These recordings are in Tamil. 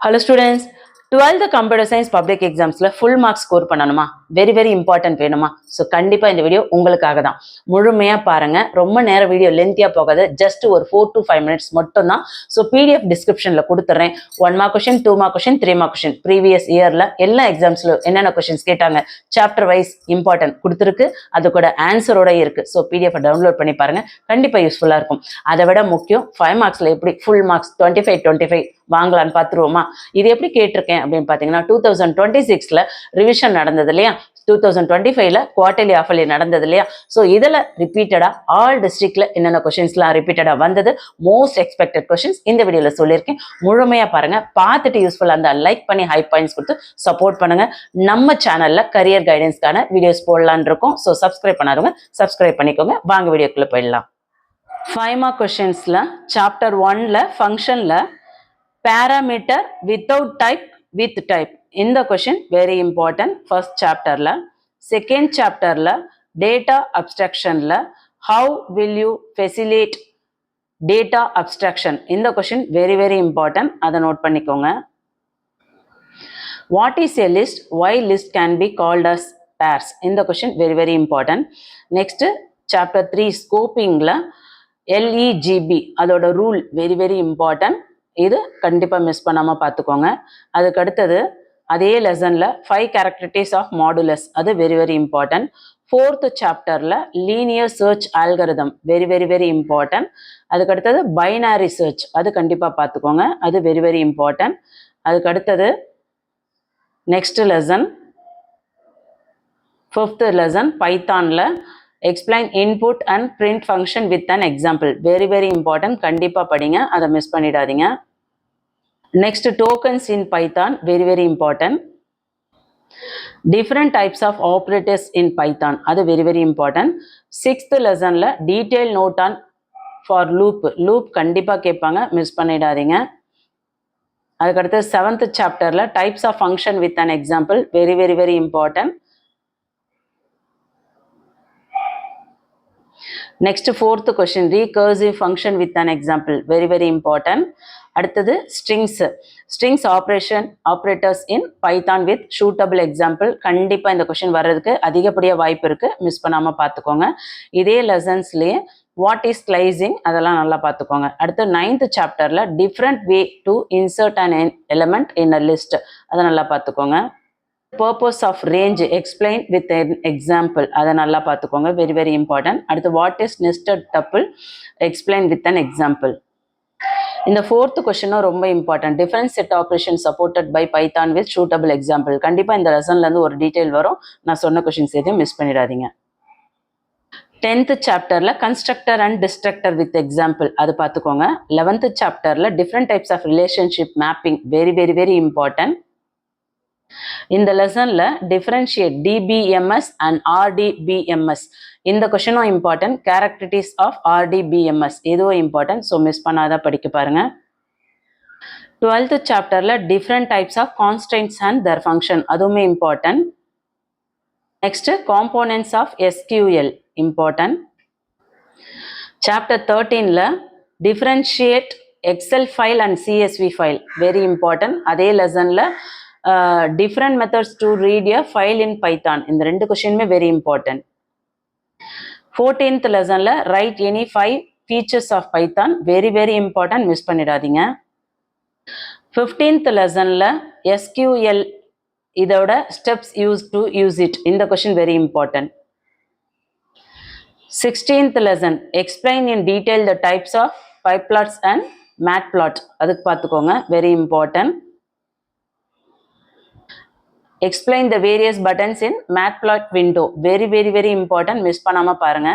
Hello students, 12th computer science public examsல full marks score பண்ணணுமா? very important வேணுமா? ஸோ கண்டிப்பா இந்த வீடியோ உங்களுக்காக தான். முழுமையா பாருங்க. ரொம்ப நேரம் வீடியோ லென்த்தியா போகாது. ஜஸ்ட் ஒரு 4 to 5 minutes மட்டும் தான். ஸோ PDF டிஸ்கிரிப்ஷன்ல கொடுத்துறேன். 1 mark question, 2 mark question, 3 mark question. Previous இயர்ல எல்லா எக்ஸாம்ஸ்ல என்னென்ன கொஸ்டின்ஸ் கேட்டாங்க, சாப்டர் வைஸ் இம்பார்ட்டன்ட் கொடுத்துருக்கு. அது கூட ஆன்சரோட இருக்கு. ஸோ PDF டவுன்லோட் பண்ணி பாருங்க. கண்டிப்பா யூஸ்ஃபுல்லா இருக்கும். அதை விட முக்கியம் 5 மார்க்ஸ்ல எப்படி ஃபுல் மார்க்ஸ் 25 வாங்கலான்னு பார்த்துருவோமா? இது எப்படி கேட்டிருக்கேன் அப்படின்னு பார்த்தீங்கன்னா 2026ல ரிவிஷன் நடந்தது இல்லையா, 2025ல குவார்டர்லி ஆஃபர்லி நடந்தது இல்லையா. ஸோ இதில் ரிப்பீட்டடா ஆல் டிஸ்ட்ரிக்ட்ல என்னென்ன கொஸ்டின்ஸ்லாம் ரிப்பீட்டடா வந்தது, மோஸ்ட் எக்ஸ்பெக்டட் கொஸ்டின்ஸ் இந்த வீடியோவில் சொல்லியிருக்கேன். முழுமையாக பாருங்க. பார்த்துட்டு யூஸ்ஃபுல்லாக இருந்தால் லைக் பண்ணி ஹை பாயிண்ட்ஸ் கொடுத்து சப்போர்ட் பண்ணுங்க. நம்ம சேனல்ல கரியர் கைடன்ஸ்க்கான வீடியோஸ் போடலான் இருக்கோம். ஸோ சப்ஸ்கிரைப் பண்ணாதவங்க சப்ஸ்கிரைப் பண்ணிக்கோங்க. வாங்க வீடியோக்குள்ள போயிடலாம். 5 மார்க் கொஸ்டின்ஸ்ல சாப்டர் 1ல ஃபங்க்ஷன்ல parameter without type with type இந்த question very important. first chapterல second chapterல data abstractionல how will you facilitate data abstraction இந்த question very important. அதை நோட் பண்ணிக்கோங்க. what is a list, why list can be called as pairs இந்த question very important. next chapter 3 scopingல LEGB அதோட rule very important. இது கண்டிப்பாக மிஸ் பண்ணாமல் பார்த்துக்கோங்க. அதுக்கு அடுத்தது அதே லெசனில் 5 கேரக்டரிஸ்டிக்ஸ் ஆஃப் மாடுலஸ் அது வெரி இம்பார்ட்டன்ட். 4th சாப்டரில் linear search algorithm very important. அதுக்கு அடுத்தது பைனரி சர்ச் அது கண்டிப்பாக பார்த்துக்கோங்க. அது வெரி இம்பார்ட்டன்ட். அதுக்கு அடுத்தது நெக்ஸ்ட் லெசன் 5th லெசன் பைத்தானில் explain input and print function with an example very important. கண்டிப்பாக படிங்க, அதை மிஸ் பண்ணிடாதீங்க. Next tokens in Python very important. Different types of operators in Python அது வெரி இம்பார்ட்டன்ட். 6th லெசனில் detail note on for loop கண்டிப்பாக கேட்பாங்க, மிஸ் பண்ணிடாதீங்க. அதுக்கடுத்து 7th சாப்டரில் types of function with an example very important. Next 4th question recursive function with an example very important. அடுத்தது strings operators in Python with suitable example கண்டிப்பாக இந்த கொஸ்டின் வர்றதுக்கு அதிகப்படியாக வாய்ப்பு இருக்கு, மிஸ் பண்ணாமல் பார்த்துக்கோங்க. இதே லெசன்ஸ்லேயே வாட் இஸ் ஸ்லைசிங் அதெல்லாம் நல்லா பார்த்துக்கோங்க. அடுத்து 9th சாப்டரில் different way to insert an element in a list அதை நல்லா பார்த்துக்கோங்க. purpose of range explain with an example அதை நல்லா பார்த்துக்கோங்க வெரி இம்பார்ட்டன்ட். அடுத்து what is nested tuple explain with an example. இந்த 4th கொஸ்டினும் ரொம்ப important. Difference set operation supported by Python with suitable example கண்டிப்பாக இந்த லெசன்லேருந்து ஒரு டீட்டெயில் வரும். நான் சொன்ன கொஸ்டின்ஸ் எதையும் மிஸ் பண்ணிடாதீங்க. 10th சாப்டரில் constructor and destructor with example அது பார்த்துக்கோங்க. 11th சாப்டரில் different types of relationship mapping very important. இந்த லெசன்ல டிஃபரன்ஷியேட் டிபிஎம்எஸ் அண்ட் ஆர்டிபிஎம்எஸ் இந்த கொஸ்டினும் இம்பார்ட்டன்ட். கேரக்டரிஸ்டிக்ஸ் ஆஃப் ஆர்டிபிஎம்எஸ் இதுவும் இம்பார்ட்டன்ட். ஸோ மிஸ் பண்ணாத படிக்க பாருங்க. 12th சாப்டர்ல different types of constants and their function அதுவுமே important. Next components of SQL important. Chapter 13ல differentiate Excel file and CSV file very important. அதே லெசன்ல different methods to read a file in Python இந்த 2 கொஸ்டினுமே வெரி இம்பார்ட்டன்ட். 14th லெசன்ல write any 5 features of Python very important, miss பண்ணிடாதீங்க. 15th லெசன்ல SQL இதோட steps use to use it இந்த question very important. 16th lesson explain in detail the types of pyplots and matplotlib அதுக்கு பார்த்துக்கோங்க very important. explain the various buttons in matplotlib window very important, மிஸ் பண்ணாம பாருங்க.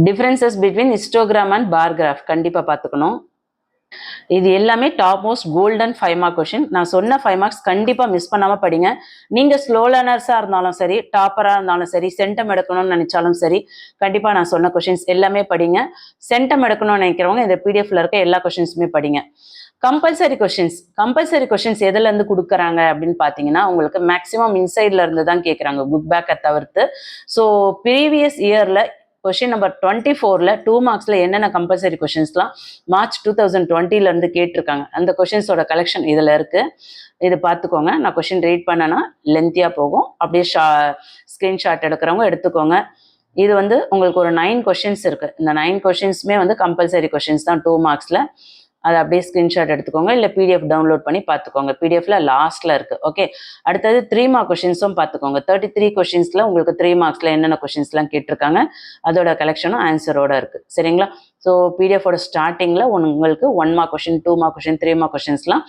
differences between histogram and bar graph கண்டிப்பா பார்த்துக்கணும். இது எல்லாமே top most golden 5 mark question. நான் சொன்ன 5 மார்க்ஸ் கண்டிப்பா மிஸ் பண்ணாம படிங்க. நீங்க ஸ்லோ லேர்னர்ஸா இருந்தாலும் சரி, டாப்பரா இருந்தாலும் சரி, சென்டம் எடுக்கணும்னு நினைச்சாலும் சரி, கண்டிப்பா நான் சொன்ன கொஸ்டின்ஸ் எல்லாமே படிங்க. சென்டம் எடுக்கணும்னு நினைக்கிறவங்க இந்த பிடிஎஃப்ல இருக்க எல்லா கொஸ்டின்ஸுமே படிங்க. கம்பல்சரி கொஸ்டின்ஸ் எதுல இருந்து கொடுக்குறாங்க அப்படின்னு பாத்தீங்கன்னா உங்களுக்கு மேக்சிமம் இன்சைட்ல இருந்து தான் கேட்குறாங்க, புக் பேக்கை தவிர்த்து. ஸோ ப்ரீவியஸ் இயர்ல கொஷின் நம்பர் 24ல் 2 மார்க்ஸில் என்னென்ன கம்பல்சரி கொஷின்ஸ்லாம் மார்ச் 2020லேருந்து கேட்டிருக்காங்க. அந்த கொஷின்ஸோட கலெக்ஷன் இதில் இருக்குது. இது பார்த்துக்கோங்க. நான் கொஷின் ரீட் பண்ணேன்னா லென்த்தியாக போகும். அப்படியே ஸ்க்ரீன்ஷாட் எடுக்கிறவங்க எடுத்துக்கோங்க. இது வந்து உங்களுக்கு ஒரு 9 கொஷின்ஸ் இருக்குது. இந்த 9 கொஷின்ஸுமே வந்து கம்பல்சரி கொஷின்ஸ் தான் 2 மார்க்ஸில். அதை அப்படியே ஸ்க்ரீன்ஷாட் எடுத்துக்கோங்க, இல்லை பிடிஎஃப் டவுன்லோட் பண்ணி பார்த்துக்கோங்க. பிடிஎஃப்ல லாஸ்ட்டில் இருக்குது. ஓகே, அடுத்தது 3 மார்க் கொஷின்ஸும் பார்த்துக்கோங்க. 33 கொஷின்ஸில் உங்களுக்கு 3 மார்க்ஸில் என்னென்ன கொஷின்ஸ்லாம் கேட்டிருக்காங்க அதோட கலெக்ஷனும் ஆன்சரோட இருக்குது. சரிங்களா? ஸோ பிடிஎஃபோட ஸ்டார்டிங்கில் உங்களுக்கு 1 mark question, 2 mark question, 3 mark கொஷின்ஸ்லாம்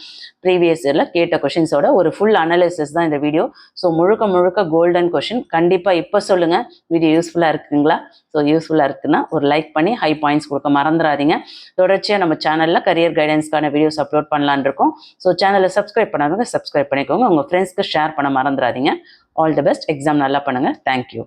ப்ரீவியஸ் இயரில் கேட்ட கொஷின்ஸோட ஒரு ஃபுல் அனாலிசிஸ் தான் இந்த வீடியோ. ஸோ முழுக்க கோல்டன் கொஷின். கண்டிப்பாக இப்போ சொல்லுங்கள் வீடியோ யூஸ்ஃபுல்லாக இருக்குங்களா? ஸோ யூஸ்ஃபுல்லாக இருக்குன்னா ஒரு லைக் பண்ணி ஹை பாயிண்ட்ஸ் கொடுக்க மறந்துடாதீங்க. தொடர்ச்சியாக நம்ம சேனலில் கரியர் கைடன்ஸ்க்கான வீடியோஸ் அப்லோட் பண்ணலான்னு இருக்கோம். ஸோ சேனலை சப்ஸ்கிரைப் பண்ணாதவங்க சப்ஸ்கிரைப் பண்ணிக்கோங்க. உங்கள் ஃப்ரெண்ட்ஸ்க்கு ஷேர் பண்ண மறந்துடாதீங்க. All the best. எக்ஸாம் நல்லா பண்ணுங்கள். தேங்க்யூ.